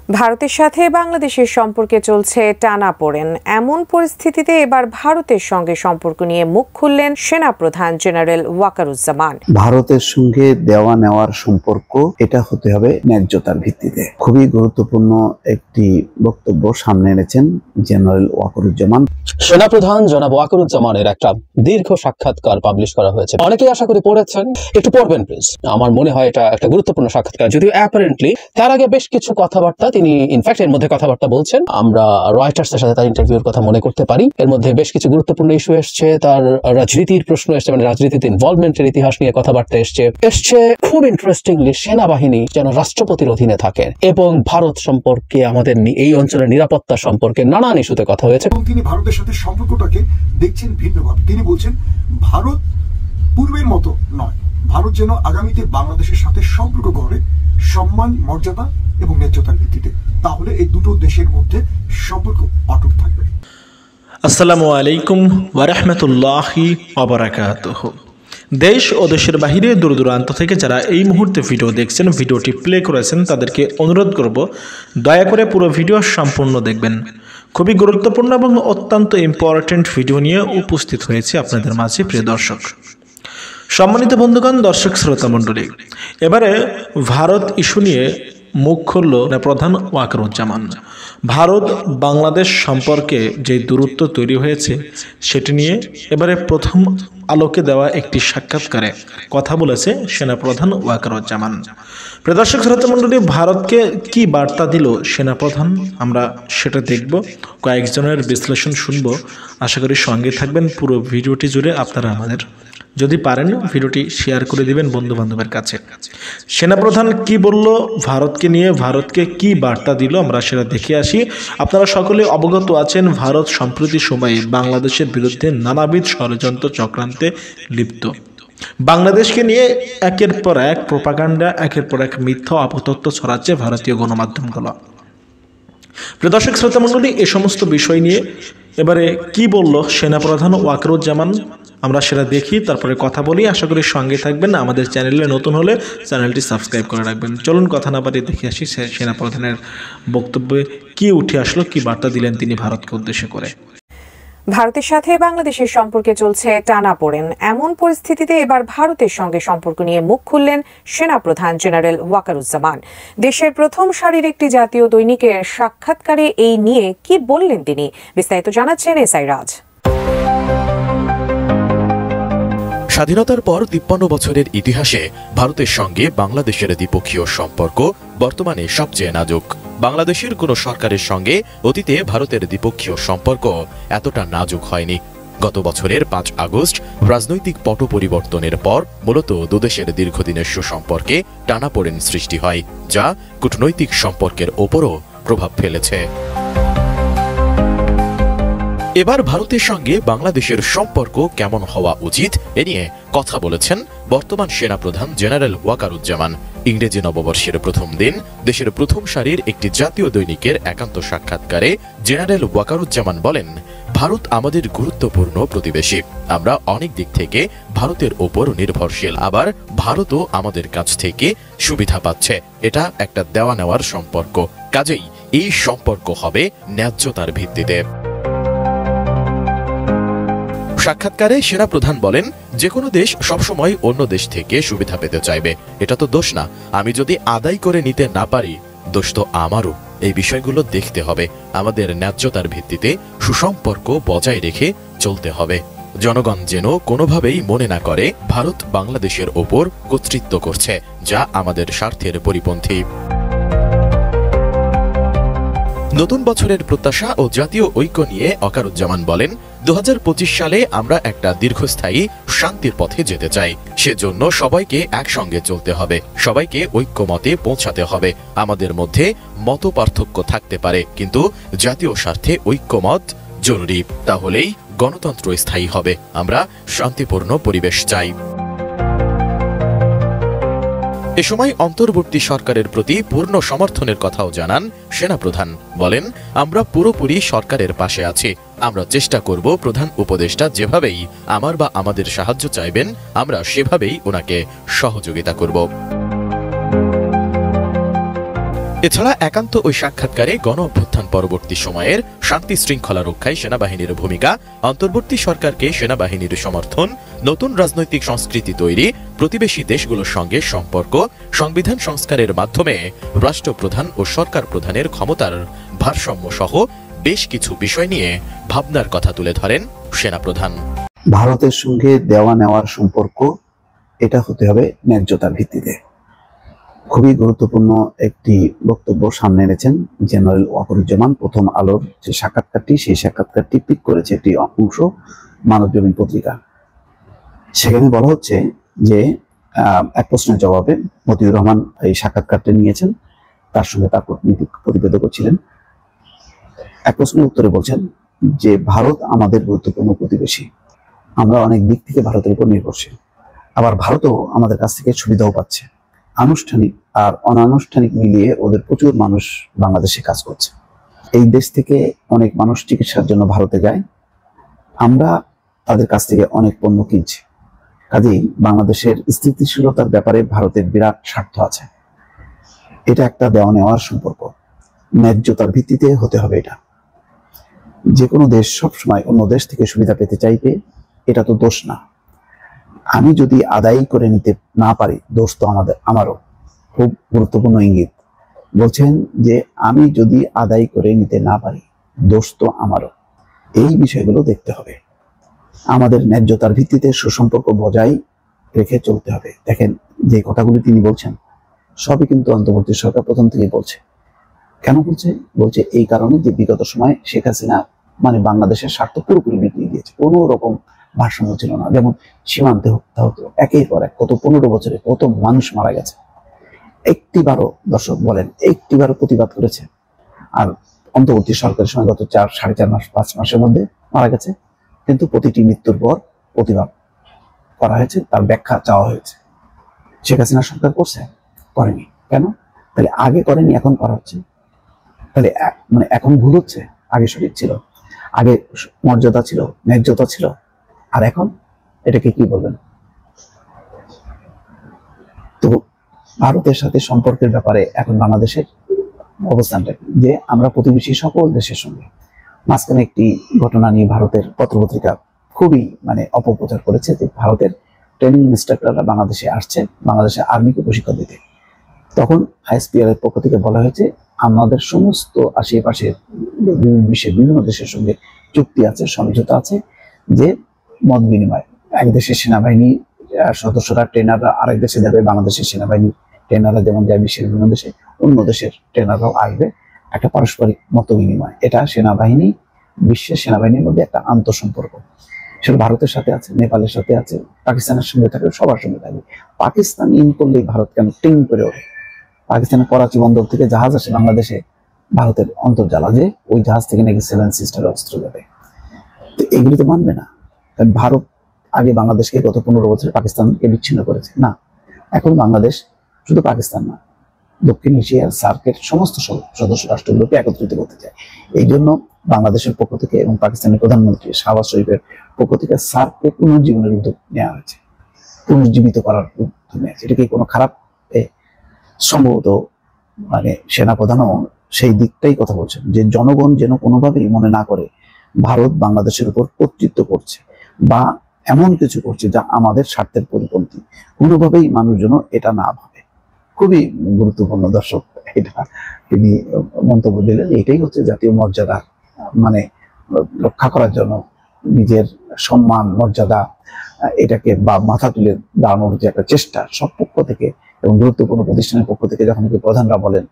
ভারতের সাথে বাংলাদেশের সম্পর্কে চলছে টানাপোড়েন। এমন পরিস্থিতিতে এবার ভারতের সঙ্গে সম্পর্ক নিয়ে মুখ খুললেন সেনাপ্রধান জেনারেল ওয়াকারুজ্জামান। ভারতের সঙ্গে দেওয়া নেওয়ার সম্পর্ক এটা হতে হবে ন্যায্যতার ভিত্তিতে। খুবই গুরুত্বপূর্ণ একটি বক্তব্য সামনে এনেছেন জেনারেল ওয়াকারুজ্জামান। সেনাপ্রধান জনাব ওয়াকারুজ্জামানের একটা দীর্ঘ সাক্ষাৎকার পাবলিশ করা হয়েছে। অনেকেই আশা করি পড়েছেন, একটু পড়বেন প্লিজ। আমার মনে হয় এটা একটা গুরুত্বপূর্ণ সাক্ষাৎকার, যদিও অ্যাপারেন্টলি তার আগে বেশ কিছু কথাবার্তা তিনি ইনফ্যাক্ট এর মধ্যে কথাবার্তা বলছেন। আমরা রয়টার্সের সাথে তার ইন্টারভিউর কথা মনে করতে পারি। এর মধ্যে বেশ কিছু গুরুত্বপূর্ণ ইস্যু এসছে, তার রাজনীতির প্রশ্ন এসছে, মানে রাজনীতিতে ইনভলভমেন্টের ইতিহাস নিয়ে কথাবার্তা এসছে। খুব ইন্টারেস্টিংলি সেনাবাহিনী যেন রাষ্ট্রপতির অধীনে থাকে এবং ভারত সম্পর্কে, আমাদের এই অঞ্চলের নিরাপত্তা সম্পর্কে নানান ইস্যুতে কথা হয়েছে। তিনি ভারতের সাথে সম্পর্কটাকে দেখছেন ভিন্নভাবে। তিনি বলছেন ভারত পূর্বের মতো নয়, ভারত যেন আগামীতে বাংলাদেশের সাথে সম্পর্ক গড়ে সম্মান, মর্যাদা এবং ন্যায্যতার ভিত্তিতে। তাহলে এই দুটো দেশের মধ্যে সম্পর্ক অটুট থাকবে। আসসালামু আলাইকুম ওয়া রাহমাতুল্লাহি ওয়া বারাকাতুহু। দেশ ও দেশের বাহিরে দূর দূরান্ত থেকে যারা এই মুহূর্তে ভিডিও দেখছেন, ভিডিওটি প্লে করেছেন, তাদেরকে অনুরোধ করব দয়া করে পুরো ভিডিও সম্পূর্ণ দেখবেন। খুবই গুরুত্বপূর্ণ এবং অত্যন্ত ইম্পর্টেন্ট ভিডিও নিয়ে উপস্থিত হয়েছে আপনাদের মাঝে, প্রিয় দর্শক। সম্মানিত বন্ধুগণ, দর্শক শ্রোতা মণ্ডলী, এবারে ভারত ইস্যু নিয়ে মুখ খুলল প্রধান ওয়াকারুজ্জামান। ভারত বাংলাদেশ সম্পর্কে যে দূরত্ব তৈরি হয়েছে সেটি নিয়ে এবারে প্রথম আলোকে দেওয়া একটি সাক্ষাৎকারে কথা বলেছে সেনাপ্রধান ওয়াকারুজ্জামান। প্রিয় দর্শক শ্রোতা মণ্ডলী, ভারতকে কি বার্তা দিল সেনাপ্রধান, আমরা সেটা দেখব, কয়েকজনের বিশ্লেষণ শুনবো। আশা করি সঙ্গে থাকবেন পুরো ভিডিওটি জুড়ে। আপনারা আমাদের যদি পারেন ভিডিওটি শেয়ার করে দিবেন বন্ধু বান্ধবের কাছে। সেনাপ্রধান কি বলল ভারতকে নিয়ে, ভারতকে কি বার্তা দিল, আমরা সেটা দেখে আসি। আপনারা সকলে অবগত আছেন, ভারত সম্প্রতি সময়ে বাংলাদেশের বিরুদ্ধে নানাবিধ ষড়যন্ত্র চক্রান্তে লিপ্ত। বাংলাদেশকে নিয়ে একের পর এক প্রোপাগান্ডা, একের পর এক মিথ্যা অপতথ্য ছড়াচ্ছে ভারতীয় গণমাধ্যমগুলো। প্রিয় দর্শক শ্রোতা মণ্ডলী, এ সমস্ত বিষয় নিয়ে এবারে কি বলল সেনাপ্রধান ওয়াকারুজ্জামান, আমরা সেটা দেখি, তারপরে কথা বলি। আশা করি সঙ্গে থাকবেন। আমাদের চ্যানেলে নতুন হলে চ্যানেলটি সাবস্ক্রাইব করে রাখবেন। চলুন কথা না বাড়িয়ে দেখে আসি সেনাপ্রধানের বক্তব্যে কি উঠে আসলো, কি বার্তা দিলেন তিনি ভারতকে উদ্দেশ্য করে। ভারতের সাথে বাংলাদেশের সম্পর্কে চলছে টানাপোড়েন। এমন পরিস্থিতিতে এবার ভারতের সঙ্গে সম্পর্ক নিয়ে মুখ খুললেন সেনাপ্রধান জেনারেল ওয়াকারুজ্জামান। দেশের প্রথম সারির একটি জাতীয় দৈনিকের সাক্ষাৎকারে এই নিয়ে কি বললেন তিনি, বিস্তারিত জানাচ্ছেন এসআই রাজ। স্বাধীনতার পর ৫৩ বছরের ইতিহাসে ভারতের সঙ্গে বাংলাদেশের দ্বিপক্ষীয় সম্পর্ক বর্তমানে সবচেয়ে নাজুক। বাংলাদেশের কোনো সরকারের সঙ্গে অতীতে ভারতের দ্বিপক্ষীয় সম্পর্ক এতটা নাজুক হয়নি। গত বছরের ৫ আগস্ট রাজনৈতিক পট পরিবর্তনের পর মূলত দুদেশের দীর্ঘদিনের সুসম্পর্কে টানাপোড়েন সৃষ্টি হয়, যা কূটনৈতিক সম্পর্কের ওপরও প্রভাব ফেলেছে। এবার ভারতের সঙ্গে বাংলাদেশের সম্পর্ক কেমন হওয়া উচিত এ নিয়ে কথা বলেছেন বর্তমান সেনাপ্রধান জেনারেল ওয়াকারুজ্জামান। ইংরেজি নববর্ষের প্রথম দিন দেশের প্রথম সারির একটি জাতীয় দৈনিকের একান্ত সাক্ষাৎকারে জেনারেল ওয়াকারুজ্জামান বলেন, ভারত আমাদের গুরুত্বপূর্ণ প্রতিবেশী। আমরা অনেক দিক থেকে ভারতের ওপর নির্ভরশীল, আবার ভারতও আমাদের কাছ থেকে সুবিধা পাচ্ছে। এটা একটা দেওয়া নেওয়ার সম্পর্ক, কাজেই এই সম্পর্ক হবে ন্যায্যতার ভিত্তিতে। সাক্ষাৎকারে সেনাপ্রধান বলেন, যে কোনো দেশ সবসময় অন্য দেশ থেকে সুবিধা পেতে চাইবে, এটা তো দোষ না। আমি যদি আদায় করে নিতে না পারি, দোষ তো আমারও। এই বিষয়গুলো দেখতে হবে। আমাদের ন্যায্যতার ভিত্তিতে সুসম্পর্ক বজায় রেখে চলতে হবে। জনগণ যেন কোনোভাবেই মনে না করে ভারত বাংলাদেশের ওপর কর্তৃত্ব করছে, যা আমাদের স্বার্থের পরিপন্থী। নতুন বছরের প্রত্যাশা ও জাতীয় ঐক্য নিয়ে ওয়াকারুজ্জামান বলেন, ২০২৫ সালে আমরা একটা দীর্ঘস্থায়ী শান্তির পথে যেতে চাই। সেজন্য সবাইকে একসঙ্গে চলতে হবে, সবাইকে ঐক্যমতে পৌঁছাতে হবে। আমাদের মধ্যে মত পার্থক্য থাকতে পারে, কিন্তু জাতীয় স্বার্থে ঐক্যমত জরুরি। তাহলেই গণতন্ত্র স্থায়ী হবে। আমরা শান্তিপূর্ণ পরিবেশ চাই। এ সময় অন্তর্বর্তী সরকারের প্রতি পূর্ণ সমর্থনের কথাও জানান সেনাপ্রধান। বলেন, আমরা পুরোপুরি সরকারের পাশে আছি। আমরা চেষ্টা করব প্রধান উপদেষ্টা যেভাবেই আমার বা আমাদের সাহায্য চাইবেন, আমরা সেভাবেই ওনাকে সহযোগিতা করব। এছাড়া একান্ত ওই সাক্ষাৎকারে গণ অভ্যুত্থান পরবর্তী সময়ের শান্তি শৃঙ্খলা রক্ষায় সেনাবাহিনীর ভূমিকা, অন্তর্বর্তী সরকারকে সেনাবাহিনীর সমর্থন, নতুন রাজনৈতিক সংস্কৃতি তৈরি, প্রতিবেশী দেশগুলোর সঙ্গে সম্পর্ক, সংবিধান সংস্কারের মাধ্যমে রাষ্ট্রপ্রধান ও সরকার প্রধানের ক্ষমতার ভারসাম্য সহ বেশ কিছু বিষয় নিয়ে ভাবনার কথা তুলে ধরেন সেনাপ্রধান। ভারতের সঙ্গে দেওয়া নেওয়ার সম্পর্ক এটা হতে হবে ন্যায্যতার ভিত্তিতে। খুবই গুরুত্বপূর্ণ একটি বক্তব্য সামনে এনেছেন জেনারেল ওয়াকারুজ্জামান। প্রথম আলোর যে সাক্ষাৎকারটি, সেই সাক্ষাৎকারটি পিক করেছে একটি অংশ মানবজমিন পত্রিকা। সেখানে বলা হচ্ছে যে এক প্রশ্নের জবাবে মতিউর রহমান এই সাক্ষাৎকারটি নিয়েছেন, তার সঙ্গে তার প্রতিবেদকও ছিলেন। এক প্রশ্নের উত্তরে বলছেন যে ভারত আমাদের গুরুত্বপূর্ণ প্রতিবেশী, আমরা অনেক দিক থেকে ভারতের উপর নির্ভরশীল, আবার ভারতও আমাদের কাছ থেকে সুবিধাও পাচ্ছে। আনুষ্ঠানিক আর অনানুষ্ঠানিক মিলিয়ে ওদের প্রচুর মানুষ বাংলাদেশে কাজ করছে। এই দেশ থেকে অনেক মানুষ চিকিৎসার জন্য ভারতে যায়, আমরা তাদের কাছ থেকে অনেক পণ্য কিনছি। কাজেই বাংলাদেশের স্থিতিশীলতার ব্যাপারে ভারতের বিরাট স্বার্থ আছে। এটা একটা দেওয়া নেওয়ার সম্পর্ক, ন্যায্যতার ভিত্তিতে হতে হবে। এটা যে কোনো দেশ সবসময় অন্য দেশ থেকে সুবিধা পেতে চাইবে, এটা তো দোষ না। আমি যদি আদায় করে নিতে না পারি, দোষ তো আমারও। খুব গুরুত্বপূর্ণ ইঙ্গিত বলছেন যে আমি যদি আদায় করে নিতে না পারি, দোষ তো আমারও। এই বিষয়গুলো দেখতে হবে। আমাদের ন্যায্যতার ভিত্তিতে সুসম্পর্ক বজায় রেখে চলতে হবে। দেখেন, যে কথাগুলি তিনি বলছেন সবই কিন্তু অন্তর্বর্তী সরকার প্রথম থেকেই বলছে। কেন বলছে? বলছে এই কারণে যে বিগত সময় শেখ হাসিনা বাংলাদেশের স্বার্থ পুরোপুরি বিকিয়ে দিয়েছে, কোনো রকম ভারসাম্য ছিল না। যেমন সীমান্তে হত্যা হতো একের পর এক, কত 15 বছরে কত মানুষ মারা গেছে। একটিবারও, দর্শক বলেন, একটিবারও প্রতিবাদ করেছে? আর অন্তর্বর্তী সরকারের সময় গত 4-4.5 মাস 5 মাসের মধ্যে মারা গেছে, কিন্তু প্রতিটি মৃত্যুর পর প্রতিবাদ করা হয়েছে, তার ব্যাখ্যা চাওয়া হয়েছে। শেখ হাসিনা সরকার করছে? করেনি। কেন? তাহলে আগে করেনি, এখন করা হচ্ছে। তাহলে এখন ভুল হচ্ছে? আগে সঠিক ছিল, আগে মর্যাদা ছিল, ন্যায্যতা ছিল, আর এখন এটাকে কি বলবেন? তো ভারতের সাথে সম্পর্কের ব্যাপারে এখন বাংলাদেশের অবস্থানটা যে আমরা প্রতিবেশী সকল দেশের সঙ্গে। মাঝখানে একটি ঘটনা নিয়ে ভারতের পত্রপত্রিকা খুবই অপপ্রচার করেছে যে ভারতের ট্রেনিং ইনস্ট্রাক্টররা বাংলাদেশে আসছে বাংলাদেশের আর্মিকে প্রশিক্ষণ দিতে। তখন আইএসপিআর এর পক্ষ থেকে বলা হয়েছে আমাদের সমস্ত আশেপাশের বিশ্বের বিভিন্ন দেশের সঙ্গে চুক্তি আছে, সমঝোতা আছে যে মত বিনিময়, এক দেশের সেনাবাহিনী সদস্যরা ট্রেনাররা আরেক দেশে যাবে, বাংলাদেশের সেনাবাহিনী ট্রেনাররা যেমন যায় বিশ্বের বিভিন্ন দেশে, অন্য দেশের ট্রেনাররাও আসবে, একটা পারস্পরিক মত বিনিময়। এটা সেনাবাহিনী, বিশ্বের সেনাবাহিনীর মধ্যে একটা আন্তঃসম্পর্ক। সেটা ভারতের সাথে আছে, নেপালের সাথে আছে, পাকিস্তানের সঙ্গে থাকবে, সবার সঙ্গে থাকবে। পাকিস্তান ইন করলেই ভারত কেন টিং করে ওঠে? পাকিস্তানের করাচি বন্দর থেকে জাহাজ আসে বাংলাদেশে, ভারতের অন্তর্জালা যে ওই জাহাজ থেকে নাকি 7 সিস্টার অস্ত্র যাবে। তো এগুলি তো মানবে না। কারণ ভারত আগে বাংলাদেশকে গত 15 বছরে পাকিস্তানকে বিচ্ছিন্ন করেছে না। এখন বাংলাদেশ শুধু পাকিস্তান না, দক্ষিণ এশিয়ার সার্কের সমস্ত সদস্য রাষ্ট্রগুলোকে একত্রিত করতে চায়। এই জন্য বাংলাদেশের পক্ষ থেকে এবং পাকিস্তানের প্রধানমন্ত্রী শাহবাজ শরীফের পক্ষ থেকে সার্ককে পুনর্জীবনের উদ্যোগ নেওয়া হয়েছে, পুনর্জীবিত করার উদ্যোগ নেওয়া হয়েছে। এটা কি কোনো খারাপ? সম্ভবত সেনাপ্রধানও সেই দিকটাই কথা বলছেন যে জনগণ যেন কোনোভাবেই মনে না করে ভারত বাংলাদেশের উপর কর্তৃত্ব করছে বা এমন কিছু করছে যা আমাদের স্বার্থের পরিপন্থী। কোনোভাবেই মানুষ যেন এটা না ভাবে। খুবই গুরুত্বপূর্ণ দর্শক, এটা তিনি মন্তব্য দিলেন। এটাই হচ্ছে জাতীয় মর্যাদা রক্ষা করার জন্য নিজের সম্মান মর্যাদা এটাকে বা মাথা তুলে দাঁড়ানোর যে একটা চেষ্টা সব পক্ষ থেকে এবং গুরুত্বপূর্ণ প্রতিষ্ঠানের পক্ষ থেকে যখন প্রধানরা বলেন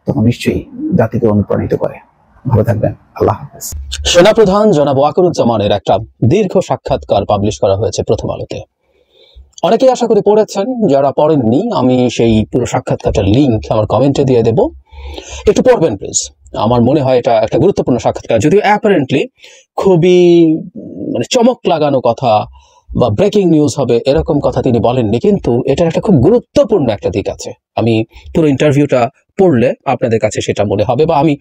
তখন নিশ্চয়ই জাতিকে অনুপ্রাণিত করে। ভালো থাকবেন, আল্লাহ হাফেজ। সেনাপ্রধান জনাব ওয়াকারুজ্জামানের একটা দীর্ঘ সাক্ষাৎকার পাবলিশ করা হয়েছে প্রথম আলোতে। অনেকেই আশা করি পড়েছেন, যারা পড়েননি আমি সেই পুরো সাক্ষাৎকারটার লিঙ্ক আমার কমেন্টে দিয়ে দেব, একটু পড়বেন প্লিজ। আমার মনে হয় এটা একটা গুরুত্বপূর্ণ সাক্ষাৎকার, যদিও অ্যাপারেন্টলি খুবই চমক লাগানো কথা বা ব্রেকিং নিউজ হবে এরকম কথা তিনি বলেননি, কিন্তু এটার একটা খুব গুরুত্বপূর্ণ একটা দিক আছে। আমি পুরো ইন্টারভিউটা পড়লে আপনাদের কাছে সেটা মনে হবে, বা আমি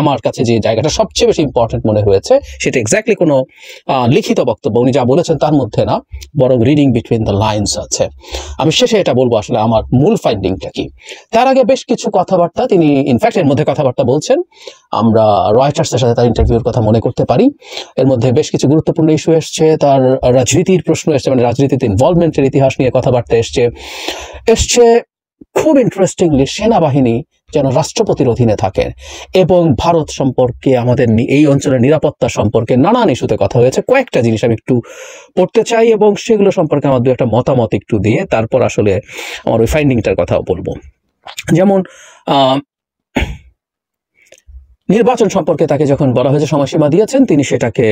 আমার কাছে যে জায়গাটা সবচেয়ে বেশি ইম্পর্টেন্ট মনে হয়েছে সেটা এক্স্যাক্টলি কোনো লিখিত বক্তব্য উনি যা বলেছেন তার মধ্যে না, বরং রিডিং বিটুইন দ্য লাইনস আছে। আমি শেষে এটা বলবো আসলে আমার মূল ফাইন্ডিংটা কি। তার আগে বেশ কিছু কথাবার্তা তিনি ইনফ্যাক্ট এর মধ্যে কথাবার্তা বলছেন, আমরা রয়টার্সের সাথে তার ইন্টারভিউর কথা মনে করতে পারি। এর মধ্যে বেশ কিছু গুরুত্বপূর্ণ ইস্যু এসছে, তার রাজনীতির প্রশ্ন এসছে, মানে রাজনীতিতে ইনভলভমেন্টের ইতিহাস নিয়ে কথাবার্তা এসছে। খুব ইন্টারেস্টিংলি সেনাবাহিনী যেন রাষ্ট্রপতির অধীনে থাকেন এবং ভারত সম্পর্কে, আমাদের এই অঞ্চলের নিরাপত্তা সম্পর্কে নানান ইস্যুতে কথা হয়েছে। কয়েকটা জিনিস আমি একটু পড়তে চাই এবং সেগুলো সম্পর্কে আমার দু একটা মতামত একটু দিয়ে তারপর আসলে আমার ওই ফাইন্ডিংটার কথাও বলবো। যেমন নির্বাচন সম্পর্কে তাকে যখন বলা হয়েছে সময়সীমা দিয়েছেন, তিনি সেটাকে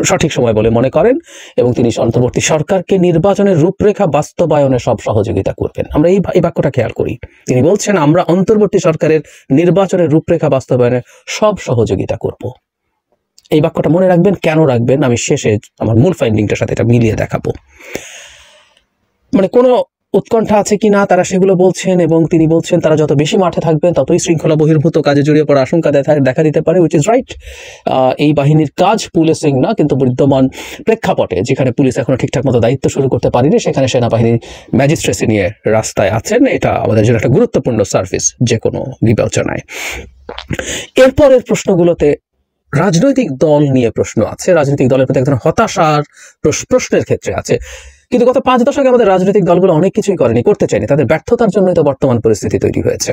সঠিক সময় বলে মনে করেন এবং তিনি অন্তর্বর্তী সরকারকে নির্বাচনের রূপরেখা বাস্তবায়নে সব সহযোগিতা করবেন। আমরা এই বাক্যটা খেয়াল করি, তিনি বলছেন আমরা অন্তর্বর্তী সরকারের নির্বাচনের রূপরেখা বাস্তবায়নে সব সহযোগিতা করব। এই বাক্যটা মনে রাখবেন। কেন রাখবেন আমি শেষে আমার মূল ফাইন্ডিংটার সাথে এটা মিলিয়ে দেখাবো। মানে কোনো উৎকণ্ঠা আছে কি না তারা সেগুলো বলছেন, এবং তিনি বলছেন তারা যত বেশি মাঠে থাকবেন ততই শৃঙ্খলা বহির্ভূত কাজে জড়িয়ে পড়ার আশঙ্কা দেখা দিতে পারে, উইচ ইজ রাইট। এই বাহিনীর কাজ পুলিশিং না, কিন্তু বিদ্যমান প্রেক্ষাপটে যেখানে পুলিশ এখনো ঠিকঠাক মতো দায়িত্ব শুরু করতে পারেনি সেখানে সেনাবাহিনীর ম্যাজিস্ট্রেসি নিয়ে রাস্তায় আছেন। এটা আমাদের জন্য একটা গুরুত্বপূর্ণ সার্ভিস যে কোনো বিবেচনায়। এরপরের প্রশ্নগুলোতে রাজনৈতিক দল নিয়ে প্রশ্ন আছে, রাজনৈতিক দলের প্রতি এক ধরনের হতাশার প্রশ্নের ক্ষেত্রে আছে। কিন্তু গত 5 দশকে আমাদের রাজনৈতিক দলগুলো অনেক কিছুই করেনি, করতে চায়নি, তাদের ব্যর্থতার জন্যই তো বর্তমান পরিস্থিতি তৈরি হয়েছে।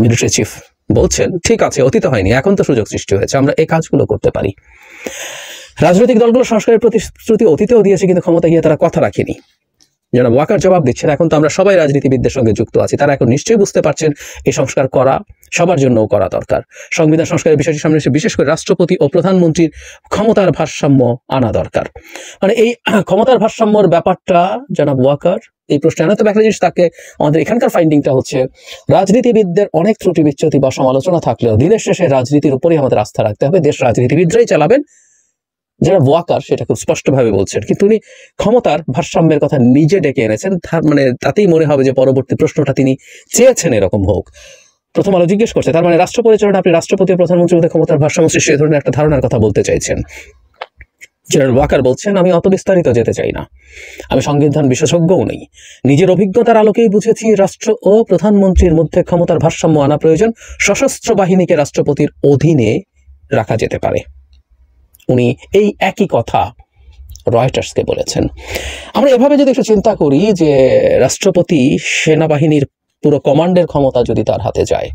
মিলিটারি চিফ বলছেন ঠিক আছে, অতীত হয়নি, এখন তো সুযোগ সৃষ্টি হয়েছে, আমরা এই কাজগুলো করতে পারি। রাজনৈতিক দলগুলো সংস্কারের প্রতিশ্রুতি অতীতেও দিয়েছে, কিন্তু ক্ষমতা গিয়ে তারা কথা রাখেনি। জনাব ওয়াকার জবাব দিচ্ছেন, এখন তো আমরা সবাই রাজনীতিবিদদের সঙ্গে যুক্ত আছি, তারা এখন নিশ্চয়ই বুঝতে পারছেন এই সংস্কার করা সবার জন্যও করা দরকার। সংবিধান সংস্কারের বিষয়টি সামনে এসে বিশেষ করে রাষ্ট্রপতি ও প্রধানমন্ত্রীর ক্ষমতার ভারসাম্য আনা দরকার। মানে এই ক্ষমতার ভারসাম্যর ব্যাপারটা জনাব ওয়াকার এই প্রশ্নে আনা। তবে একটা জিনিস তাকে আমাদের এখানকার ফাইন্ডিংটা হচ্ছে, রাজনীতিবিদদের অনেক ত্রুটি বিচ্যুতি বা সমালোচনা থাকলেও দিনের শেষে রাজনীতির উপরেই আমাদের আস্থা রাখতে হবে, দেশ রাজনীতিবিদরাই চালাবেন। যারা ওয়াকার সেটা খুব স্পষ্টভাবে বলছেন, কিন্তু উনি ক্ষমতার ভারসাম্যের কথা নিজে ডেকে এনেছেন। মানে তাতেই মনে হবে যে পরবর্তী প্রশ্নটা তিনি চেয়েছেন এরকম হোক। প্রথম আলো জিজ্ঞেস করছে, তার মানে রাষ্ট্র পরিচালনা আপনি রাষ্ট্রপতি ও প্রধানমন্ত্রীর মধ্যে ক্ষমতার ভারসাম্য সৃষ্টি ধরনের একটা ধারণার কথা বলতে চাইছেন। জেনারেল ওয়াকার বলছেন আমি অত বিস্তারিত যেতে চাই না, আমি সংবিধান বিশেষজ্ঞও নই, নিজের অভিজ্ঞতার আলোকেই বুঝেছি রাষ্ট্র ও প্রধানমন্ত্রীর মধ্যে ক্ষমতার ভারসাম্য আনা প্রয়োজন, সশস্ত্র বাহিনীকে রাষ্ট্রপতির অধীনে রাখা যেতে পারে। উনি এই একই কথা রয়টার্সকে বলেছেন। আমরা এভাবে যদি একটু চিন্তা করি যে রাষ্ট্রপতি সেনাবাহিনীর পুরো কমান্ডের ক্ষমতা যদি তার হাতে যায়,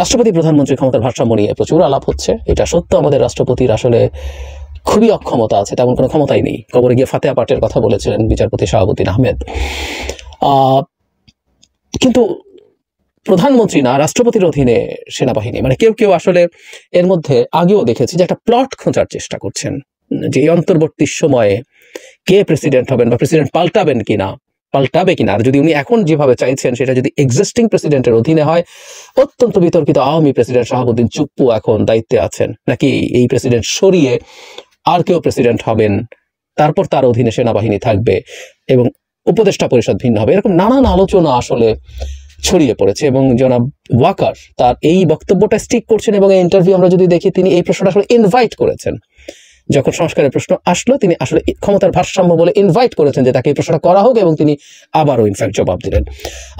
রাষ্ট্রপতি প্রধানমন্ত্রীর ক্ষমতার ভারসাম্য নিয়ে প্রচুর আলাপ হচ্ছে। এটা সত্য, আমাদের রাষ্ট্রপতির আসলে খুবই অক্ষমতা আছে, তেমন কোনো ক্ষমতাই নেই। কবরে গিয়ে ফাতেহা পাঠের কথা বলেছিলেন বিচারপতি শাহাবুদ্দিন আহমেদ। কিন্তু প্রধানমন্ত্রী না, রাষ্ট্রপতির অধীনে সেনাবাহিনী। মানে কেউ আসলে এর মধ্যে আগেও দেখেছি যে একটা প্লট খোঁজার চেষ্টা করছেন, যে এই অন্তর্বর্তী সময়ে কে প্রেসিডেন্ট হবেন বা প্রেসিডেন্ট পাল্টাবে কিনা। আর যদি উনি এখন যেভাবে চাইছেন সেটা যদি এক্সিস্টিং প্রেসিডেন্টের অধীনে হয়, অত্যন্ত বিতর্কিত আওয়ামী প্রেসিডেন্ট শাহাবুদ্দিন চুপ্পু এখন দায়িত্বে আছেন, নাকি এই প্রেসিডেন্ট সরিয়ে আর কেউ প্রেসিডেন্ট হবেন, তারপর তার অধীনে সেনাবাহিনী থাকবে এবং উপদেষ্টা পরিষদ ভিন্ন হবে। এরকম নানান আলোচনা আসলে ছড়িয়ে পড়েছে এবং জনাব ওয়াকার তার এই বক্তব্যটা স্টিক করছেন। এবং এই ইন্টারভিউ আমরা যদি দেখি, তিনি এই প্রশ্নটা আসলে ইনভাইট করেছেন। যখন সংস্কারের প্রশ্ন আসলো, তিনি আসলে ক্ষমতার ভারসাম্য বলে ইনভাইট করেছেন যে তাকে এই প্রশ্নটা করা হোক, এবং তিনি আবারও ইনফ্যাক্ট জবাব দিলেন।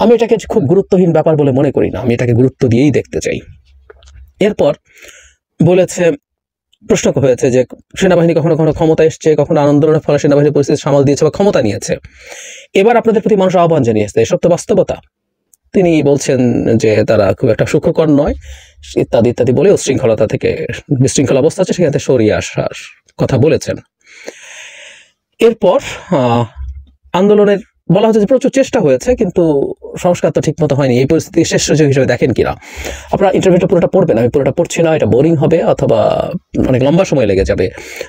আমি এটাকে খুব গুরুত্বহীন ব্যাপার বলে মনে করি না, আমি এটাকে গুরুত্ব দিয়েই দেখতে চাই। এরপর বলেছে, প্রশ্ন হয়েছে যে সেনাবাহিনী কখনো কখনো ক্ষমতা এসছে, কখনো আন্দোলনের ফলে সেনাবাহিনীর পরিস্থিতি সামাল দিয়েছে বা ক্ষমতা নিয়েছে, এবার আপনাদের প্রতি মানুষ আহ্বান জানিয়েছে, এসব তো বাস্তবতা। তিনি বলছেন যে তারা খুব একটা সুখকর নয় ইত্যাদি ইত্যাদি বলে উচ্ছৃঙ্খলতা থেকে, বিশৃঙ্খল অবস্থা আছে সেখানে সরিয়ে আসার কথা বলেছেন। এরপর আন্দোলনের বলা হচ্ছে যে প্রচুর চেষ্টা হয়েছে, কিন্তু সংস্কার তো ঠিক মতো হয়নি। এই পরিস্থিতি শেষ সুযোগ হিসেবে দেখেন কিনা? আপনারা ইন্টারভিউটা পুরোটা পড়বেন, আমি পুরোটা পড়ছি না, এটা বোরিং হবে অথবা অনেক লম্বা সময় লেগে যাবে।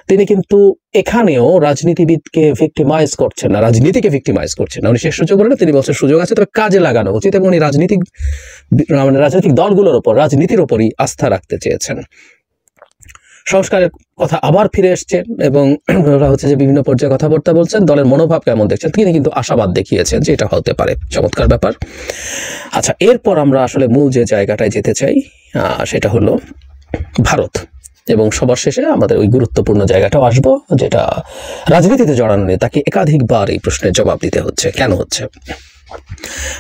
তিনি কিন্তু এখানেও রাজনীতিবিদকে ভিক্টিমাইজ করছেন না, রাজনীতিকে ভিক্টিমাইজ করছেন না। উনি শেষ সুযোগ বলেন, তিনি বলছেন সুযোগ আছে, তবে কাজে লাগানো উচিত, এবং উনি রাজনৈতিক দলগুলোর ওপর, রাজনীতির ওপরই আস্থা রাখতে চেয়েছেন। সংস্কারের কথা আবার ফিরে এসছেন এবং ওরা হচ্ছে যে বিভিন্ন পর্যায়ে কথাবার্তা বলছেন, দলের মনোভাব কেমন দেখছেন, তিনি কিন্তু আশাবাদ দেখিয়েছেন যে এটা হতে পারে, চমৎকার ব্যাপার। আচ্ছা, এরপর আমরা আসলে মূল যে জায়গাটায় যেতে চাই সেটা হলো ভারত, এবং সবার শেষে আমাদের ওই গুরুত্বপূর্ণ জায়গাটাও আসবো, যেটা রাজনীতিতে জড়ানো নিয়ে তাকে একাধিকবার এই প্রশ্নের জবাব দিতে হচ্ছে, কেন হচ্ছে।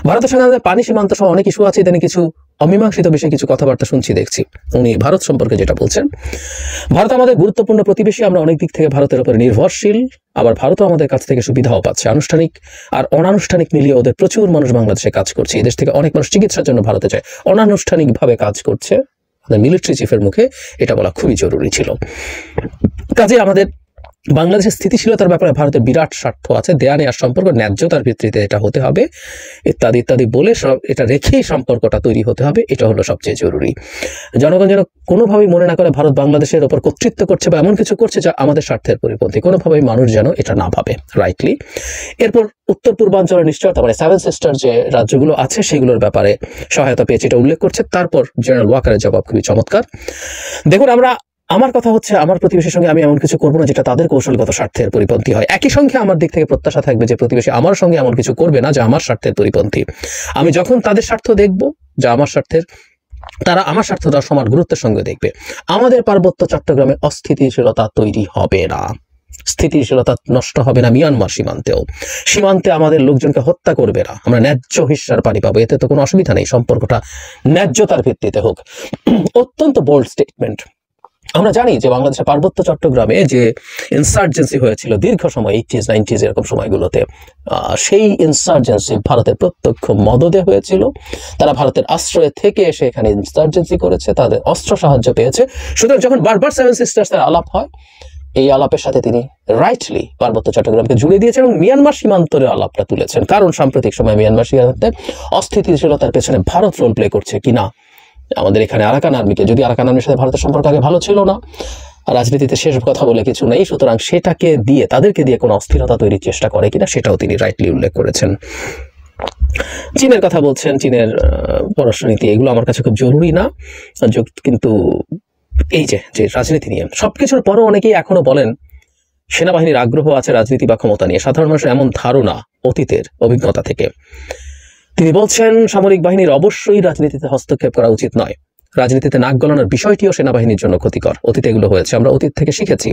ভারতের সঙ্গে আমাদের পানি সীমান্ত সহ অনেক ইস্যু আছে, ইদানিং কিছু অমীমাংসিত বিষয়ে কিছু কথাবার্তা শুনছি, দেখছি। উনি ভারত সম্পর্কে যেটা বলছেন, ভারত আমাদের গুরুত্বপূর্ণ প্রতিবেশী, আমরা অনেক দিক থেকে ভারতের উপর নির্ভরশীল, আবার ভারতও আমাদের কাছ থেকে সুবিধাও পাচ্ছে। আনুষ্ঠানিক আর অনানুষ্ঠানিক মিলিয়ে ওদের প্রচুর মানুষ বাংলাদেশে কাজ করছে, এদেশ থেকে অনেক মানুষ চিকিৎসার জন্য ভারতে যায়, অনানুষ্ঠানিকভাবে কাজ করছে। আমাদের মিলিটারি চিফের মুখে এটা বলা খুবই জরুরি ছিল। কাজে আমাদের বাংলাদেশের স্থিতিশীলতার ব্যাপারে ভারতের বিরাট স্বার্থ আছে, দেয়া নেওয়ার সম্পর্ক ন্যায্যতার ভিত্তিতে এটা হতে হবে, ইত্যাদি ইত্যাদি বলে সব এটা রেখেই সম্পর্কটা তৈরি হতে হবে, এটা হলো সবচেয়ে জরুরি। জনগণ যেন কোনোভাবেই মনে না করে ভারত বাংলাদেশের ওপর কর্তৃত্ব করছে বা এমন কিছু করছে যা আমাদের স্বার্থের পরিপন্থী, কোনোভাবেই মানুষ যেন এটা না ভাবে, রাইটলি। এরপর উত্তর পূর্বাঞ্চলের নিশ্চয়তা, মানে 7 সিস্টার যে রাজ্যগুলো আছে সেগুলোর ব্যাপারে সহায়তা পেয়েছে, এটা উল্লেখ করছে। তারপর জেনারেল ওয়াকারের জবাব খুবই চমৎকার। দেখুন, আমার কথা হচ্ছে, আমার প্রতিবেশীর সঙ্গে আমি এমন কিছু করবো না যেটা তাদের কৌশলগত স্বার্থের পরিপন্থী হয়। একই সঙ্গে আমার দিক থেকে প্রত্যাশা থাকবে যে প্রতিবেশী আমার সঙ্গে এমন কিছু করবে না যা আমার স্বার্থের পরিপন্থী। আমি যখন তাদের স্বার্থ দেখব যা আমার স্বার্থের, তারা আমার স্বার্থটা সমান গুরুত্বের সঙ্গে দেখবে। আমাদের পার্বত্য চট্টগ্রামে অস্থিতিশীলতা তৈরি হবে না, স্থিতিশীলতা নষ্ট হবে না মিয়ানমার সীমান্তেও। সীমান্তে আমাদের লোকজনকে হত্যা করবে না, আমরা ন্যায্য হিস্যার পানি পাবো, এতে তো কোনো অসুবিধা নেই। সম্পর্কটা ন্যায্যতার ভিত্তিতে হোক। অত্যন্ত বোল্ড স্টেটমেন্ট। আমরা জানি যে বাংলাদেশের পার্বত্য চট্টগ্রামে যে ইনসার্জেন্সি হয়েছিল দীর্ঘ সময়, 80s 90s এরকম সময়গুলোতে, সেই ইনসার্জেন্সি ভারতের প্রত্যক্ষ মদদে হয়েছিল। তারা ভারতের আশ্রয়ে থেকে এসে এখানে ইনসার্জেন্সি করেছে, তাদের অস্ত্র সাহায্য পেয়েছে। সুতরাং যখন বারবার 7 সিস্টার্সের আলাপ হয়, এই আলাপের সাথে তিনি রাইটলি পার্বত্য চট্টগ্রামকে জুড়ে দিয়েছেন এবং মিয়ানমার সীমান্তের আলাপটা তুলেছেন। কারণ সাম্প্রতিক সময় মিয়ানমার সীমান্তে অস্থিতিশীলতার পেছনে ভারত রোল প্লে করছে কিনা, আমাদের এখানে আরাকান আর্মিকে, যদি আরাকান আর্মির সাথে ভারতের সম্পর্ক আগে ভালো ছিল না, রাজনীতিতে শেষ কথা বলে কিছু নেই, সুতরাং সেটাকে দিয়ে, তাদেরকে দিয়ে কোনো অস্থিরতা তৈরির চেষ্টা করে কিনা সেটাও তিনি রাইটলি উল্লেখ করেছেন। চীনের কথা বলছেন, চীনের পররাষ্ট্রনীতি, এগুলো আমার কাছে খুব জরুরি না, কিন্তু এই যে রাজনীতি নিয়ে সবকিছুর পরও অনেকেই এখনো বলেন সেনাবাহিনীর আগ্রহ আছে রাজনীতি বা ক্ষমতা নিয়ে। সাধারণ মানুষের এমন ধারণা অতীতের অভিজ্ঞতা থেকে। তিনি বলছেন সামরিক বাহিনীর অবশ্যই রাজনীতিতে হস্তক্ষেপ করা উচিত নয়, রাজনীতিতে নাক গলানোর বিষয়টিও সেনাবাহিনীর জন্য ক্ষতিকর। অতীতে এগুলো হয়েছে, আমরা অতীত থেকে শিখেছি,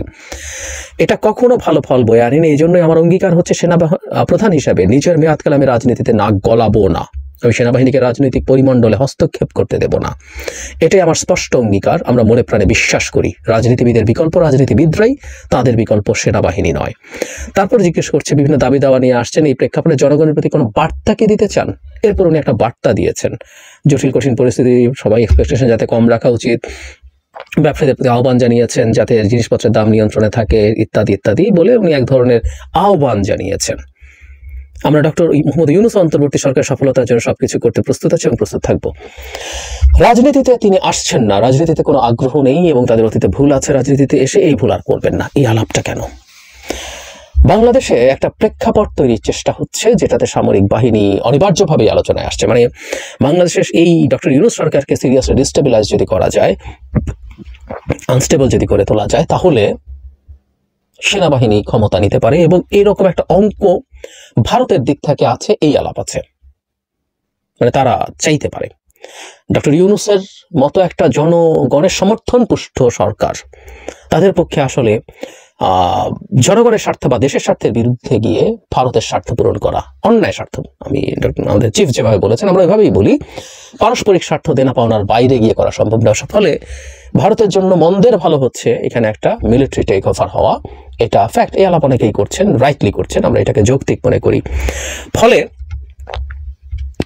এটা কখনো ভালো ফল বয়ে আনেনি। এই জন্যই আমার অঙ্গীকার হচ্ছে প্রধান হিসাবে নিজের মেয়াদকালে আমি রাজনীতিতে নাক গলাবো না, আমি সেনাবাহিনীকে রাজনৈতিক পরিমণ্ডলে হস্তক্ষেপ করতে দেব না, এটাই আমার স্পষ্ট অঙ্গীকার। আমরা মনে প্রাণে বিশ্বাস করি রাজনীতিবিদের বিকল্প রাজনীতিবিদরাই, তাদের বিকল্প সেনাবাহিনী নয়। তারপর জিজ্ঞেস করছে, বিভিন্ন দাবি দাওয়া নিয়ে আসছেন, এই প্রেক্ষাপটে জনগণের প্রতি কোনো বার্তা কি দিতে চান? এরপর উনি একটা বার্তা দিয়েছেন, জটিল কঠিন পরিস্থিতি, সবাই এক্সপেকটেশন যাতে কম রাখা উচিত, ব্যবসায়ীদের প্রতি আহ্বান জানিয়েছেন যাতে জিনিসপত্রের দাম নিয়ন্ত্রণে থাকে, ইত্যাদি ইত্যাদি বলে উনি এক ধরনের আহ্বান জানিয়েছেন। আমরা ডক্টর মোহাম্মদ ইউনূস অন্তর্বর্তী সরকারের সফলতার জন্য সবকিছু করতে প্রস্তুত আছি এবং প্রস্তুত থাকবো। রাজনীতিতে তিনি আসছেন না, রাজনীতিতে কোনো আগ্রহ নেই এবং তাদের অতীতে ভুল আছে, রাজনীতিতে এসে এই ভুল আর করবেন না। এই আলাপটা কেন? বাংলাদেশে একটা প্রেক্ষাপট তৈরির চেষ্টা হচ্ছে যেটাতে সামরিক বাহিনী অনিবার্যভাবেই আলোচনায় আসছে। মানে বাংলাদেশের এই ডক্টর ইউনূস সরকারকে সিরিয়াসলি ডিস্টেবিলাইজ যদি করা যায়, আনস্টেবল যদি করে তোলা যায়, তাহলে সেনাবাহিনী ক্ষমতা নিতে পারে এবং এরকম একটা অঙ্ক ভারতের দিক থেকে আছে, এই আলাপ আছে, মানে তারা চাইতে পারে। ডক্টর ইউনূসের মতো একটা জনগণের সমর্থন পুষ্ট সরকার, তাদের পক্ষে আসলে জনগণের স্বার্থ বা দেশের স্বার্থের বিরুদ্ধে গিয়ে ভারতের স্বার্থ পূরণ করা অন্যায় স্বার্থ। আমাদের চিফ যেভাবে বলেছেন, আমরা এভাবেই বলি, পারস্পরিক স্বার্থ দেনা পাওনার বাইরে গিয়ে করা সম্ভব না। ফলে ভারতের জন্য মন্দের ভালো হচ্ছে এখানে একটা মিলিটারি টেক ওভার হওয়া, এটা ফ্যাক্ট। এই আলাপ অনেকেই করছেন, রাইটলি করছেন, আমরা এটাকে যৌক্তিক মনে করি। ফলে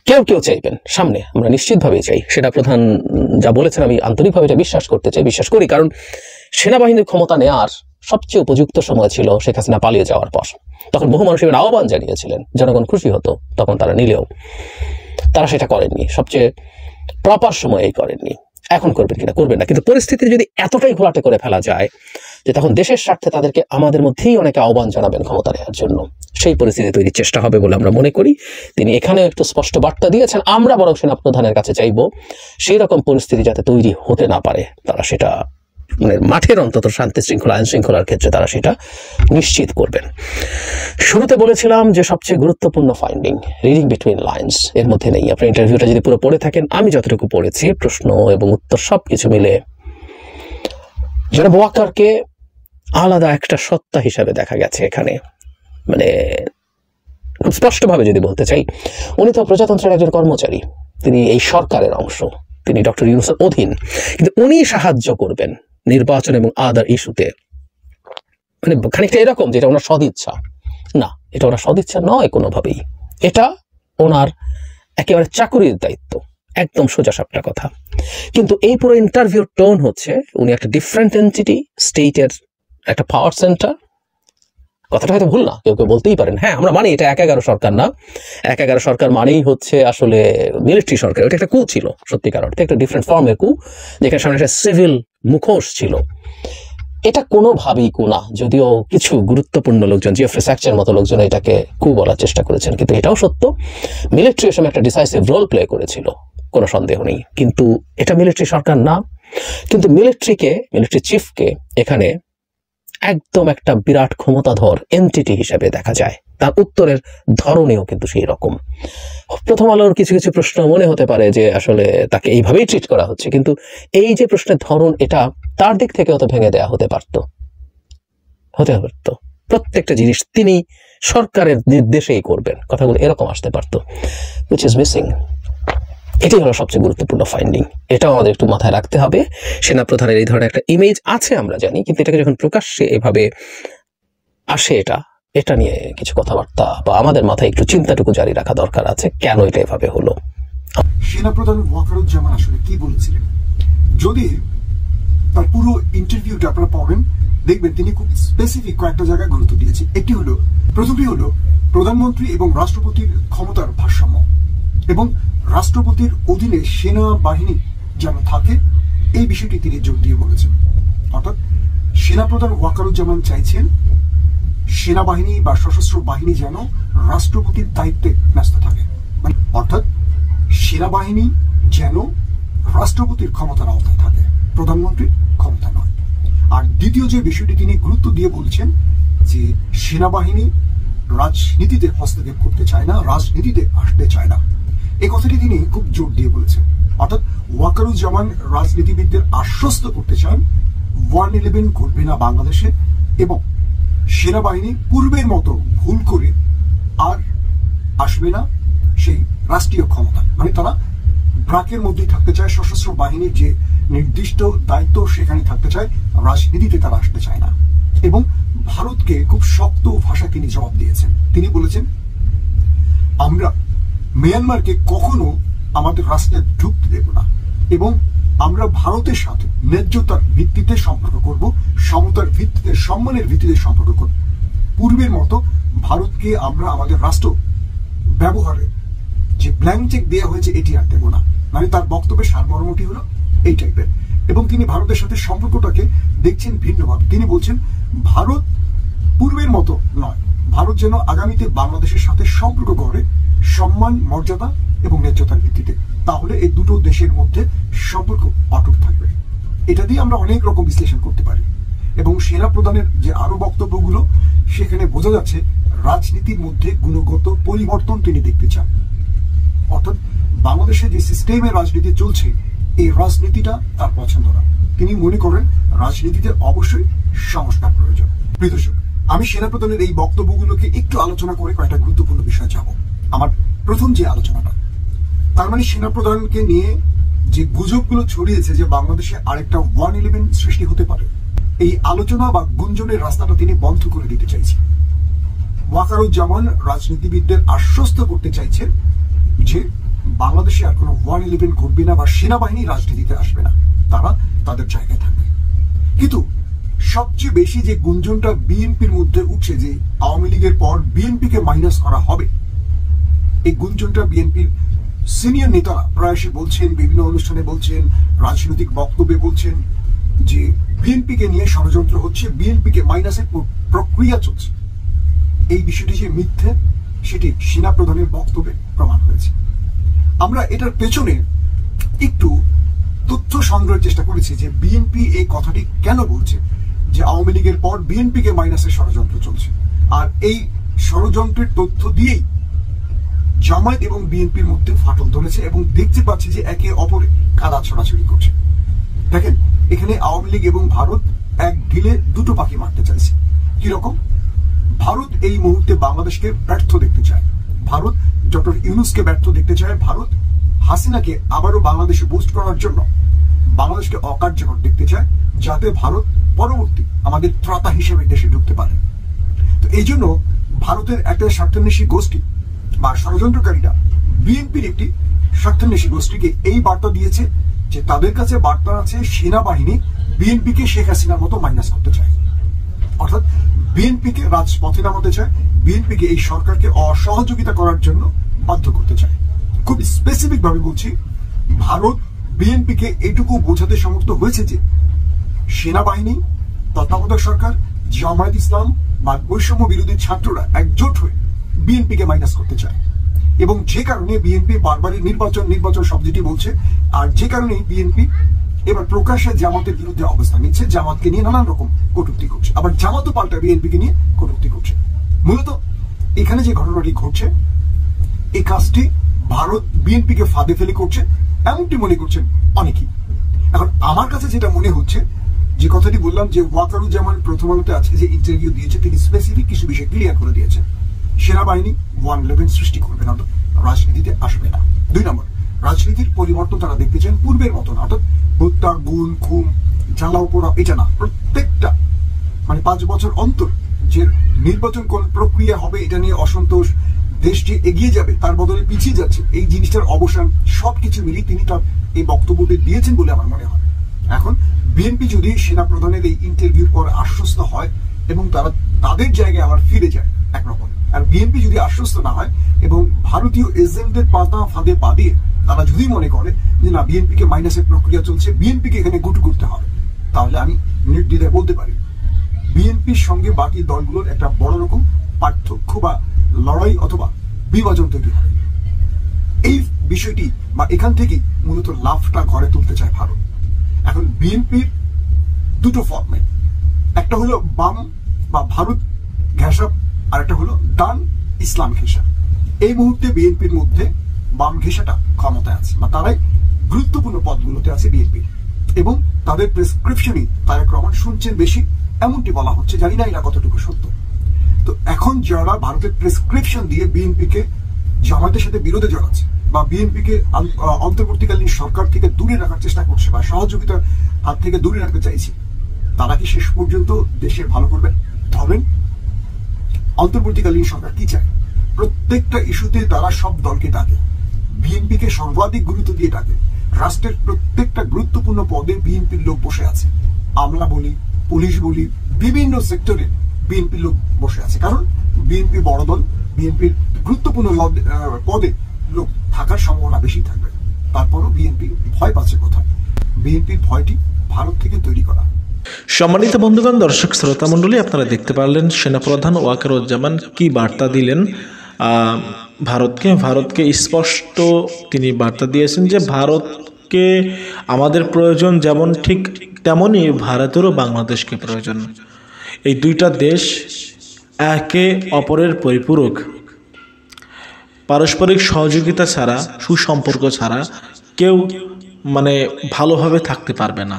কেউ চাইবেন সামনে, আমরা নিশ্চিতভাবেই চাই, সেটা প্রধান যা বলেছেন আমি আন্তরিকভাবে এটা বিশ্বাস করতে চাই, বিশ্বাস করি। কারণ সেনাবাহিনীর ক্ষমতা নেওয়ার সবচেয়ে উপযুক্ত সময় ছিল শেখ হাসিনা পালিয়ে যাওয়ার পর। তখন বহু মানুষ এবার আহ্বান জানিয়েছিলেন, জনগণ খুশি হতো, তখন তারা নিলেও তারা সেটা করেননি, সবচেয়ে প্রপার সময়েই করেননি। এখন করবেন কিনা, করবেন না, কিন্তু পরিস্থিতি যদি এতটাই ঘোলাটে করে ফেলা যায় যে তখন দেশের স্বার্থে তাদেরকে আমাদের মধ্যেই অনেকে আহ্বান জানাবেন ক্ষমতা নেওয়ার জন্য, সেই পরিস্থিতি তৈরির চেষ্টা হবে বলে আমরা মনে করি। তিনি এখানে একটু স্পষ্ট বার্তা দিয়েছেন, আমরা বরং সেনা প্রধানের কাছে চাইব সেই রকম পরিস্থিতি যাতে তৈরি হতে না পারে, তারা সেটা মানে মাঠের অন্তত শান্তি শৃঙ্খলা আইন শৃঙ্খলার ক্ষেত্রে তারা সেটা নিশ্চিত করবেন। শুরুতে বলেছিলাম যে সবচেয়ে গুরুত্বপূর্ণ ফাইন্ডিং রিডিং বিটুইন লাইন্স এর মধ্যে নেই। আপনার ইন্টারভিউটা যদি পুরো পড়ে থাকেন, আমি যতটুকু পড়েছি প্রশ্ন এবং উত্তর সবকিছু মিলে জনাব ওয়াকারকে আলাদা একটা সত্তা হিসাবে দেখা গেছে এখানে। মানে খুব স্পষ্টভাবে যদি বলতে চাই, উনি তো প্রজাতন্ত্রের একজন কর্মচারী, তিনি এই সরকারের অংশ, তিনি ডক্টর ইউনূসের অধীন, কিন্তু উনি সাহায্য করবেন নির্বাচন এবং আদার ইস্যুতে। মানে খানিকটা এরকম যে এটা ওনার সদিচ্ছা না, এটা ওনার সদিচ্ছা নয় কোনোভাবেই, এটা ওনার একেবারে চাকুরির দায়িত্ব, একদম সোজা সাপটা কথা। কিন্তু এই পুরো ইন্টারভিউর টোন হচ্ছে উনি একটা ডিফারেন্ট এন্টিটি, স্টেটের একটা পাওয়ার সেন্টার। কথাটা হয়তো ভুল না, কেউ কেউ বলতেই পারেন হ্যাঁ আমরা মানি এটা ১/১১ সরকার না, ১/১১ সরকার মানেই হচ্ছে আসলে মিলিটারি সরকার। ওটা একটা কু ছিল সত্যিকার অর্থে, একটা ডিফারেন্ট ফর্মের কু, যেখানে সামনে একটা সিভিল মুখোশ ছিল। এটা কোনোভাবেই কু না, যদিও কিছু গুরুত্বপূর্ণ লোকজন, জেফ্রি স্যাকসের মতো লোকজন এটাকে কু বলার চেষ্টা করেছেন, কিন্তু এটাও সত্য মিলিটারি সময় একটা ডিসাইসিভ রোল প্লে করেছিল, কোনো সন্দেহ নেই। কিন্তু এটা মিলিটারি সরকার না, কিন্তু মিলিটারি চিফকে এখানে একদম একটা বিরাট ক্ষমতাধর এন্টিটি হিসেবে দেখা যায়। তার উত্তরের ধরনেও কিন্তু সেই রকম। প্রথম আলোর কিছু কিছু প্রশ্ন মনে হতে পারে যে আসলে তাকে এইভাবেই ট্রিট করা হচ্ছে, কিন্তু এই যে প্রশ্নের ধরন, এটা তার দিক থেকে হয়তো ভেঙে দেওয়া হতে পারত। প্রত্যেকটা জিনিস তিনি সরকারের নির্দেশেই করবেন, কথাগুলো এরকম আসতে পারত, হুইচ ইজ মিসিং। এটাই হলো সবচেয়ে গুরুত্বপূর্ণ ফাইন্ডিং। এটাও আমাদের একটু মাথায় রাখতে হবে। সেনাপ্রধানের এই ধরনের একটা ইমেজ আছে আমরা জানি, কিন্তু এটাকে যখন প্রকাশ্যে এভাবে আসে, এটা নিয়ে কিছু কথাবার্তা বা আমাদের মাথায় একটু চিন্তাটুকু জারি রাখা দরকার আছে, কেন এটা এভাবে হলো। সেনাপ্রধান ওয়াকারুজ্জামান আসলে কি বলেছিলেন, যদি তার পুরো ইন্টারভিউটা আপনারা পড়েন দেখবেন তিনি খুব স্পেসিফিক কয়েকটা জায়গায় গুরুত্ব দিয়েছে। প্রথমটি হলো প্রধানমন্ত্রী এবং রাষ্ট্রপতির ক্ষমতার ভারসাম্য এবং রাষ্ট্রপতির অধীনে সেনাবাহিনী যেন থাকে, এই বিষয়টি তিনি জোর দিয়ে বলেছেন। অর্থাৎ সেনাপ্রধান ওয়াকারুজ্জামান চাইছেন সেনাবাহিনী বা সশস্ত্র বাহিনী যেন রাষ্ট্রপতির দায়িত্বে ন্যস্ত থাকে, মানে অর্থাৎ সেনাবাহিনী যেন রাষ্ট্রপতির ক্ষমতার আওতায় থাকে, প্রধানমন্ত্রীর ক্ষমতা নয়। আর দ্বিতীয় যে বিষয়টি তিনি গুরুত্ব দিয়ে বলছেন যে সেনাবাহিনী রাজনীতিতে হস্তক্ষেপ করতে চায় না, রাজনীতিতে আসতে চায় না, এই কথাটি তিনি খুব জোর দিয়ে বলেছেন। অর্থাৎ ওয়াকারুজ্জামান রাজনীতিবিদদের আশ্বস্ত করতে চান 1/11 ঘটবে না বাংলাদেশে এবং সেনাবাহিনী পূর্বের মতো ভুল করে আর আসবে না সেই রাষ্ট্রীয় ক্ষমতা, মানে তারা ব্রাকের মধ্যেই থাকতে চায়, সশস্ত্র বাহিনীর যে নির্দিষ্ট দায়িত্ব সেখানে থাকতে চায়, রাজনীতিতে তারা আসতে চায় না। এবং ভারতকে খুব শক্ত ভাষা তিনি জবাব দিয়েছেন। তিনি বলেছেন আমরা মিয়ানমারকে কখনো আমাদের রাষ্ট্রে ঢুকতে দেব না এবং আমরা ভারতের সাথে ন্যায্যতার ভিত্তিতে সম্পর্ক করব, সমতার ভিত্তিতে, সম্মানের ভিত্তিতে সম্পর্ক করব। পূর্বের মতো ভারতকে আমরা আমাদের রাষ্ট্র ব্যবহারে যে ব্ল্যাঙ্ক চেক দেওয়া হয়েছে এটি আর দেব না, মানে তার বক্তব্যের সারমর্মটি হলো এই টাইপের। এবং তিনি ভারতের সাথে সম্পর্কটাকে দেখছেন ভিন্নভাবে। তিনি বলছেন ভারত পূর্বের মতো নয়, ভারত যেন আগামীতে বাংলাদেশের সাথে সম্পর্ক গড়ে সম্মান, মর্যাদা এবং ন্যায্যতার ভিত্তিতে, তাহলে এই দুটো দেশের মধ্যে সম্পর্ক অটুট থাকবে। এটা দিয়ে আমরা অনেক রকম বিশ্লেষণ করতে পারি। এবং সেনা প্রধানের যে আরো বক্তব্যগুলো, সেখানে বোঝা যাচ্ছে রাজনীতির মধ্যে গুণগত পরিবর্তন তিনি দেখতে চান। অর্থাৎ বাংলাদেশে যে সিস্টেমের রাজনীতি চলছে, এই রাজনীতিটা তার পছন্দ না। তিনি মনে করেন রাজনীতিতে অবশ্যই সংস্কার প্রয়োজন। প্রিয় দর্শক, আমি সেনাপ্রধানের এই বক্তব্যগুলোকে একটু আলোচনা করে কয়েকটা গুরুত্বপূর্ণ বিষয় যাব। আমার প্রথম যে আলোচনাটা, তার মানে সেনাপ্রধানকে নিয়ে যে গুজবগুলো ছড়িয়েছে যে বাংলাদেশে আরেকটা 1/11 সৃষ্টি হতে পারে, এই আলোচনা বা গুঞ্জনের রাস্তাটা তিনি বন্ধ করে দিতে চাইছেন। ওয়াকারুজ্জামান রাজনীতিবিদদের আশ্বস্ত করতে চাইছেন যে বাংলাদেশে আর কোনো 1/11 ঘটবে না বা সেনাবাহিনী রাজনীতিতে আসবে না, তারা তাদের জায়গায় থাকবে। কিন্তু সবচেয়ে বেশি যে গুঞ্জনটা বিএনপির মধ্যে উঠছে যে আওয়ামী লীগের পর বিএনপিকে মাইনাস করা হবে, এই গুঞ্জনটা বিএনপির সিনিয়র নেতারা প্রায়শই বলছেন, বিভিন্ন অনুষ্ঠানে বলছেন, রাজনৈতিক বক্তব্যে বলছেন যে বিএনপিকে নিয়ে ষড়যন্ত্র হচ্ছে, বিএনপিকে মাইনাসের প্রক্রিয়া চলছে। এই বিষয়টি যে মিথ্যে, সেটি সেনাপ্রধানের বক্তব্যে প্রমাণ হয়েছে। আমরা এটার পেছনে একটু তথ্য সংগ্রহের চেষ্টা করেছি যে বিএনপি এই কথাটি কেন বলছে যে আওয়ামী লীগের পর বিএনপিকে মাইনাসের ষড়যন্ত্র চলছে, আর এই ষড়যন্ত্রের তথ্য দিয়েই জামায়াত এবং বিএনপির মধ্যে ফাটল ধরেছে এবং দেখতে পাচ্ছি যে একে অপরে কাদা ছড়াছড়ি করছে। দেখেন, এখানে আওয়ামী লীগ এবং ভারত এক ঢিলে দুটো পাখি মারতে চাইছে। কিরকম? ভারত এই মুহূর্তে বাংলাদেশকে ব্যর্থ দেখতে চায়, ভারত ডক্টর ইউনূসকে ব্যর্থ দেখতে চায়, ভারত হাসিনাকে আবারও বাংলাদেশে বুস্ট করার জন্য বাংলাদেশকে অকার্যকর দেখতে চায়, যাতে ভারত পরবর্তী আমাদের ত্রাতা হিসেবে দেশে ঢুকতে পারে। তো এই জন্য ভারতের একটা স্বার্থান্বেষী গোষ্ঠী বা ষড়যন্ত্রকারীরা বিএনপির একটি স্বার্থান্বেষী গোষ্ঠীকে এই বার্তা দিয়েছে যে তাদের কাছে বার্তা আছে সেনাবাহিনী বিএনপিকে শেখ হাসিনার মতো মাইনাস করতে চায়, অর্থাৎ বিএনপিকে রাজপথে নামাতে চায়, বিএনপিকে এই সরকারকে অসহযোগিতা করার জন্য বাধ্য করতে চায়। খুব স্পেসিফিক ভাবে বলছি, ভারত বিএনপিকে এটুকু বোঝাতে সমর্থ হয়েছে যে সেনাবাহিনী, তত্ত্বাবধায়ক সরকার, জামায়াত ইসলাম বা বৈষম্য বিরোধী ছাত্ররা একজোট হয়ে বিএনপিকে মাইনাস করতে চায়, এবং যে কারণে বিএনপি বারবারই নির্বাচন শব্দটি বলছে, আর যে কারণে বিএনপি এবার প্রকাশ্যে জামাতের বিরুদ্ধে অবস্থান নিচ্ছে, জামাতকে নিয়ে নানান রকম কটূক্তি করছে, আবার জামাতও পাল্টা বিএনপিকে নিয়ে কটূক্তি করছে। মূলত এখানে যে ঘটনাটি ঘটছে, এই কাজটি ভারত বিএনপিকে ফাঁদে ফেলে করছে, এমনটি মনে করছেন অনেকেই। এখন আমার কাছে যেটা মনে হচ্ছে, যে কথাটি বললাম যে ওয়াকারুজ্জামান প্রথম আলোতে আজকে যে ইন্টারভিউ দিয়েছে, তিনি স্পেসিফিক কিছু বিষয় ক্লিয়ার করে দিয়েছে। সেনাবাহিনী 111 সৃষ্টি করবে না, রাজনীতিতে আসবে না। 2 নম্বর, রাজনীতির পরিবর্তন তারা দেখতে চান পূর্বের মতন, অর্থাৎ হত্যা, গুণ, খুন, জ্বালাও পোড়া, এটা না। প্রত্যেকটা 5 বছর অন্তর যে নির্বাচন কোন প্রক্রিয়া হবে এটা নিয়ে অসন্তোষ, দেশ যে এগিয়ে যাবে তার বদলে পিছিয়ে যাচ্ছে, এই জিনিসটার অবসান, সবকিছু মিলিয়ে তিনি তার এই বক্তব্যটি দিয়েছেন বলে আমার মনে হয়। এখন বিএনপি যদি সেনা প্রধানের এই ইন্টারভিউর পর আশ্বস্ত হয় এবং তারা তাদের জায়গায় আবার ফিরে যায় একরকম, আর বিএনপি যদি আশ্বস্ত না হয় এবং ভারতীয় এজেন্টদের পাতা ফাঁদে পা দিয়ে তারা যদি মনে করে যে না বিএনপিকে মাইনাসের প্রক্রিয়া চলছে, বিএনপিকে এখানে গুটু করতে হবে, তাহলে আমি নির্দ্বিধায় বলতে পারি বিএনপির সঙ্গে বাকি দলগুলোর একটা বড় রকম পার্থক্য বা লড়াই অথবা বিভাজন তৈরি হবে। এই বিষয়টি বা এখান থেকেই মূলত লাভটা ঘরে তুলতে চায় ভারত। এখন বিএনপির দুটো ফর্মে, একটা হলো বাম বা ভারত ঘেঁষা, আর একটা হলো ডান ইসলাম ঘেঁষা। এই মুহূর্তে বিএনপির মধ্যে বাম ঘেঁষাটা ক্ষমতায় আছে বা তারাই গুরুত্বপূর্ণ পদগুলোতে আছে বিএনপি, এবং তাদের প্রেসক্রিপশনই তারেক রহমান শুনছেন বেশি, এমনটি বলা হচ্ছে। জানি না এটা কতটুকু সত্য। তো এখন যারা ভারতের প্রেসক্রিপশন দিয়ে বিএনপিকে জামায়াতের সাথে বিরোধে জড়াচ্ছে বা বিএনপিকে অন্তর্বর্তীকালীন সরকার থেকে দূরে রাখার চেষ্টা করছে বা সহযোগিতার হাত থেকে দূরে রাখতে চাইছে, তারা কি শেষ পর্যন্ত দেশের ভালো করবে? ধরেন অন্তর্বর্তীকালীন সরকার কি চায়? প্রত্যেকটা ইস্যুতে তারা সব দলকে ডাকে, বিএনপিকে সর্বাধিক গুরুত্ব দিয়ে ডাকে। রাষ্ট্রের প্রত্যেকটা গুরুত্বপূর্ণ পদে বিএনপির লোক বসে আছে, আমলা বলি, পুলিশ বলি, বিভিন্ন সেক্টরে বিএনপির লোক বসে আছে, কারণ বিএনপি বড় দল, বিএনপির গুরুত্বপূর্ণ পদে লোক থাকার সম্ভাবনা বেশি থাকবে। তারপরও বিএনপি ভয় পাচ্ছে কোথায়? বিএনপির ভয়টি ভারত থেকে তৈরি করা। সম্মানিত বন্ধুগণ, দর্শক শ্রোতা মণ্ডলী, আপনারা দেখতে পারলেন সেনাপ্রধান ওয়াকারুজ্জামান কি বার্তা দিলেন ভারতকে স্পষ্ট তিনি বার্তা দিয়েছেন যে ভারতকে আমাদের প্রয়োজন, যেমন ঠিক তেমনই ভারতেরও বাংলাদেশকে প্রয়োজন। এই দুইটা দেশ একে অপরের পরিপূরক, পারস্পরিক সহযোগিতা ছাড়া, সুসম্পর্ক ছাড়া কেউ ভালোভাবে থাকতে পারবে না।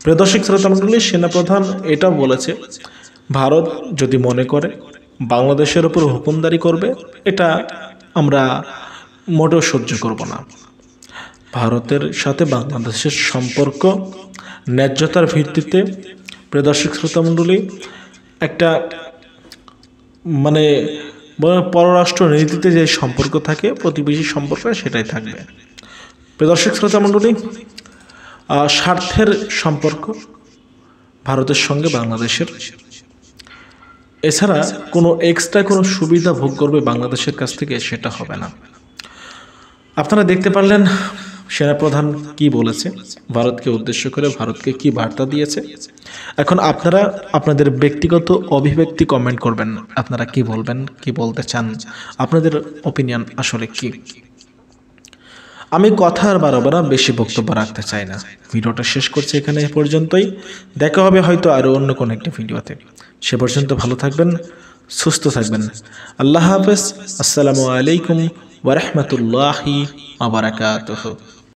প্রিয় দর্শক শ্রোতা মণ্ডলী, সেনাপ্রধান এটাও বলেছে ভারত যদি মনে করে বাংলাদেশের উপর হুকুমদারি করবে, এটা আমরা মোটেও সহ্য করব না। ভারতের সাথে বাংলাদেশের সম্পর্ক ন্যায্যতার ভিত্তিতে, প্রিয় দর্শক শ্রোতা মণ্ডলী, একটা পররাষ্ট্র নীতিতে যে সম্পর্ক থাকে, প্রতিবেশী সম্পর্ক, সেটাই থাকবে। প্রিয় দর্শক শ্রোতা মণ্ডলী, স্বার্থের সম্পর্ক ভারতের সঙ্গে বাংলাদেশের, এছাড়া কোনো এক্সট্রা কোনো সুবিধা ভোগ করবে বাংলাদেশের কাছ থেকে, সেটা হবে না। আপনারা দেখতে পারলেন সেনাপ্রধান কি বলেছে, ভারতকে উদ্দেশ্য করে ভারতকে কি বার্তা দিয়েছে। এখন আপনারা আপনাদের ব্যক্তিগত অভিব্যক্তি কমেন্ট করবেন, আপনারা কি বলবেন, কি বলতে চান, আপনাদের ওপিনিয়ন আসলে কি। আমি কথার বারবার বেশি বক্তব্য রাখতে চাই না, ভিডিওটা শেষ করছি এখানে এ পর্যন্তই। দেখা হবে হয়তো আরও অন্য কোনো একটা ভিডিওতে। সে পর্যন্ত ভালো থাকবেন, সুস্থ থাকবেন। আল্লাহ হাফেজ। আসসালামু আলাইকুম ওয়া রাহমাতুল্লাহি ওয়া বারাকাতুহু।